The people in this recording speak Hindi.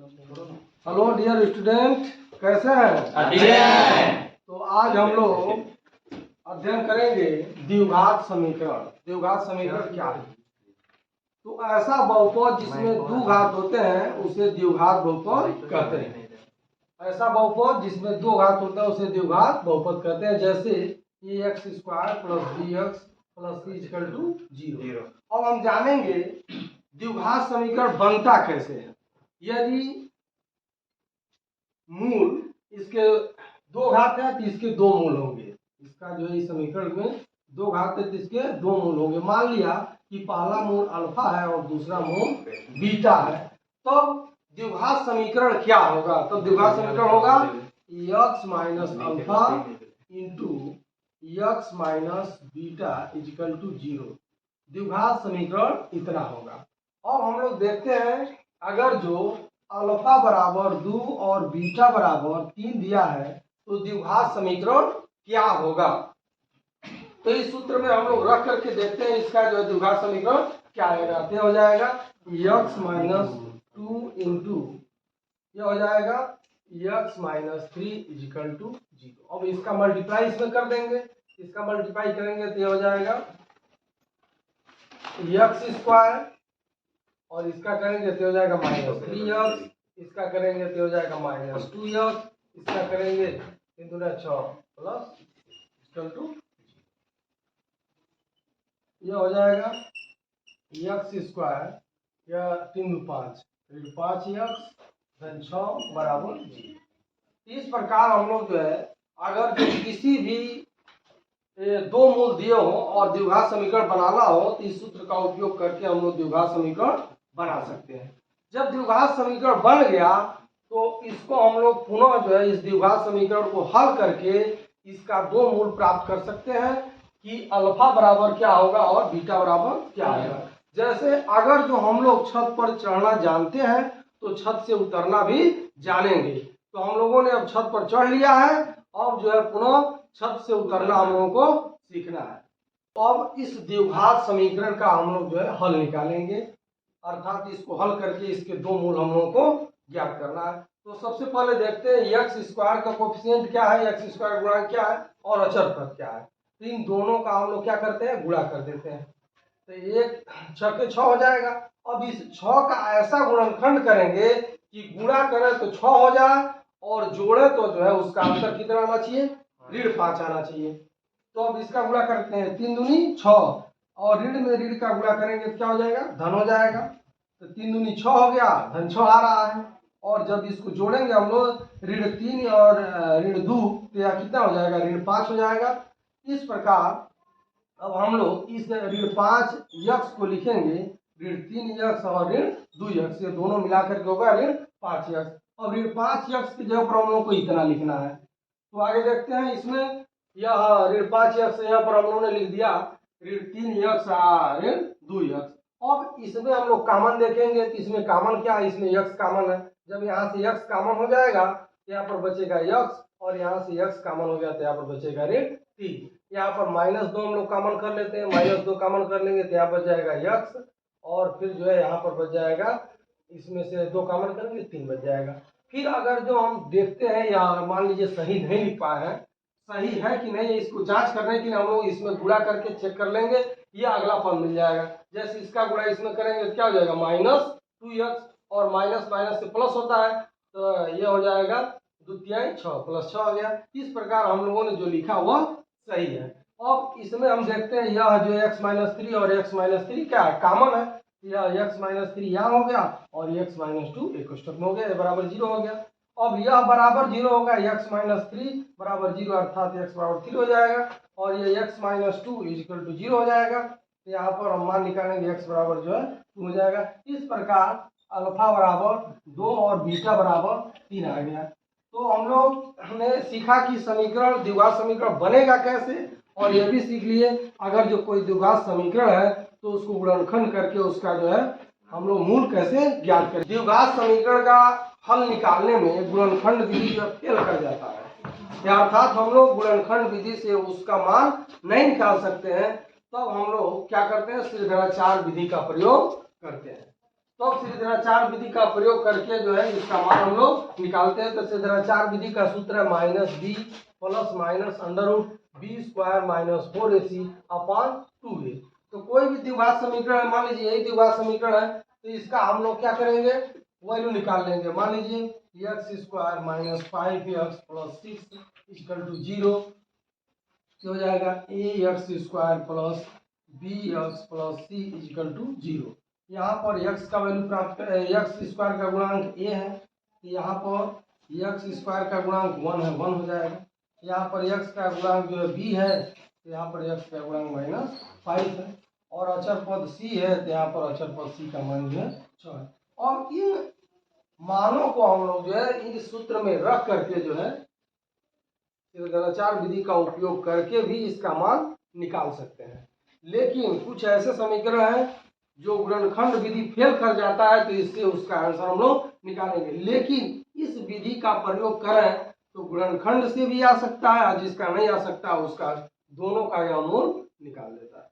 हेलो डियर स्टूडेंट, कैसे हैं? तो आज हम लोग अध्ययन करेंगे द्विघात समीकरण। द्विघात समीकरण क्या है? तो ऐसा बहुपद जिसमें दो घात होते हैं उसे द्विघात बहुपद कहते हैं। ऐसा बहुपद जिसमें दो घात होता है उसे द्विघात बहुपद कहते हैं। जैसे ax square plus bx plus c equal to 0। अब हम जानेंगे द्विघात समीकरण बनता कैसे है। यदि मूल इसके दो घात है तो इसके दो मूल होंगे। इसका जो है इस समीकरण में दो घात है तो इसके दो मूल होंगे। मान लिया कि पहला मूल अल्फा है और दूसरा मूल बीटा है, तो द्विघात समीकरण क्या होगा? तो द्विघात समीकरण होगा x minus alpha into x minus beta equal to 0। द्विघात समीकरण इतना होगा। अब हम लोग देखते हैं, अगर जो अल्फा बराबर 2 और बीटा बराबर 3 दिया है तो द्विघात समीकरण क्या होगा? तो इस सूत्र में हम लोग रख करके देखते हैं इसका जो है द्विघात समीकरण क्या आएगा। तो हो जाएगा x माइनस 2 इंटू यह हो जाएगा x माइनस 3 इक्वल टू 0। अब इसका मल्टीप्लाई इसमें कर देंगे। इसका मल्टीप्लाई करेंगे तो यह हो जाएगा x स्क्वायर और इसका करेंगे तो हो जाएगा माइनस 3x, इसका करेंगे तो हो जाएगा माइनस 2x, इसका करेंगे 3 दूना 6 प्लस इक्वल टू यह हो जाएगा x स्क्वायर या 3 5 5x धन 6 बराबर 0। इस प्रकार हम लोग जो है अगर जो किसी भी दो मूल दिए हो और द्विघात समीकरण बनाना हो तो इस सूत्र का उपयोग करके हम लोग द्विघात समीकरण बना सकते हैं। जब द्विघात समीकरण बन गया तो इसको हम लोग पुनः जो है इस द्विघात समीकरण को हल करके इसका दो मूल प्राप्त कर सकते हैं कि अल्फा बराबर क्या होगा और बीटा बराबर क्या होगा। जैसे अगर जो हम लोग छत पर चढ़ना जानते हैं तो छत से उतरना भी जानेंगे। तो हम लोगों ने अब छत पर चढ़ लिया है, अब जो है पुनः छत से उतरना हम लोगों को सीखना है। तो अब इस द्विघात समीकरण का हम लोग जो है हल निकालेंगे, अर्थात इसको हल करके इसके दो मूल हम लोगों को ज्ञात करना है। तो सबसे पहले देखते हैं x स्क्वायर का कोफिशिएंट क्या है, x स्क्वायर गुणा क्या है और अचर पद क्या है। तो इन दोनों का हम लोग क्या करते हैं, गुणा कर देते हैं। तो एक 6 के 6 हो जाएगा। अब इस 6 का ऐसा गुणनखंड करेंगे कि गुणा करें तो 6 हो जाए और जोड़े तो जो है उसका अंतर कितना आना चाहिए, ऋण 5 आना चाहिए। तो अब इसका गुणा करते हैं, 3 दूनी 6 और ऋण में ऋण का गुणा करेंगे तो क्या हो जाएगा, धन हो जाएगा। तो 3 दूनी 6 हो गया, धन 6 आ रहा है। और जब इसको जोड़ेंगे हम लोग ऋण 3 और ऋण 2 तो यह कितना हो जाएगा, ऋण 5 हो जाएगा। इस प्रकार अब हम लोग इस ऋण 5 x को लिखेंगे ऋण 3x और ऋण 2x, ये दोनों मिलाकर के होगा ऋण 5x। अब ऋण 5x की जगह पर हम लोग को इतना लिखना है। तो आगे देखते हैं, इसमें यह ऋण 5x यहाँ पर हम लोगों ने लिख दिया ऋण 3x ऋण 2x। अब इसमें हम लोग कॉमन देखेंगे तो इसमें कॉमन क्या है, इसमें x कॉमन है। जब यहाँ से x कॉमन हो जाएगा तो यहाँ पर बचेगा x और यहाँ से x कॉमन हो गया तो यहाँ पर बचेगा ऋण 3। यहाँ पर -2 हम लोग कॉमन कर लेते हैं, -2 कॉमन कर लेंगे तो यहाँ बच जाएगा x और फिर जो है यहाँ पर बच जाएगा, इसमें से 2 कॉमन करेंगे 3 बच जाएगा। फिर अगर जो हम देखते हैं या मान लीजिए सही नहीं लिख पाए हैं, सही है कि नहीं इसको जांच करने के लिए हम लोग इसमें गुणा करके चेक कर लेंगे, ये अगला पद मिल जाएगा। जैसे इसका गुणा इसमें करेंगे तो क्या हो जाएगा, -2x और माइनस माइनस से प्लस होता है तो ये हो जाएगा 2 तिहाई 6 प्लस 6 हो गया। इस प्रकार हम लोगों ने जो लिखा वह सही है। अब इसमें हम देखते हैं यह जो x माइनस 3 और x माइनस 3 क्या है, कॉमन है। यह x माइनस 3 यहाँ हो गया और x माइनस 2 एक कोष्ठक में हो गया, ये बराबर 0 हो गया। अब यह बराबर 0 होगा, x माइनस 3 बराबर 0 अर्थात x बराबर 3 हो जाएगा और ये x माइनस 2 इक्वल टू 0 हो जाएगा। तो यहाँ पर हम मान निकालेंगे x बराबर जो है 2 हो जाएगा। इस प्रकार अल्फा बराबर 2 और बीटा बराबर 3 आ गया। तो हम लोग हमने सीखा कि समीकरण द्विघात समीकरण बनेगा कैसे, और यह भी सीख लिए अगर जो कोई द्विघात समीकरण है तो उसको गुणनखंड करके उसका जो है हम लोग मूल कैसे ज्ञात करें। द्विघात समीकरण का हल निकालने में गुणनखंड विधि जो फेल कर जाता है, अर्थात हम लोग गुणनखंड विधि से उसका मान नहीं निकाल सकते हैं, तब हम लोग क्या करते हैं, सिर्फ 4 विधि का प्रयोग करते हैं। तो अब श्रीधराचार्य विधि का प्रयोग करके जो है इसका मान हम लोग निकालते हैं। तो श्रीधराचार्य विधि का सूत्र है -b plus minus under root B square minus 4ac upon 2a। तो कोई भी द्विघात समीकरण है, मान लीजिए यही द्विघात समीकरण है, तो इसका हम लोग क्या करेंगे, वैल्यू निकाल लेंगे। मान लीजिए x square minus 5x plus 6 equal to 0 हो जाएगा a x square plus b x plus c equal to 0। यहाँ पर x का वैल्यू प्राप्त कर, एक्स स्क्वायर का गुणांक a है, यहाँ पर एक्स स्क्वायर का गुणांक 1 है, 1 हो जाएगा। यहाँ पर x का गुणांक जो है b है, तो यहाँ पर x का गुणांक -5 है, और अचर पद c है, तो यहाँ पर अचर पद c का मान जो है 6 है। और इन मानों को हम लोग जो है इस सूत्र में रख करके जो है श्रीधराचार्य विधि का उपयोग करके भी इसका मान निकाल सकते हैं। लेकिन कुछ ऐसे समीकरण हैं जो गुणनखंड विधि फेल कर जाता है, तो इससे उसका आंसर हम लोग निकालेंगे। लेकिन इस विधि का प्रयोग करें तो गुणनखंड से भी आ सकता है, और जिसका नहीं आ सकता उसका दोनों का यह मूल निकाल देता है।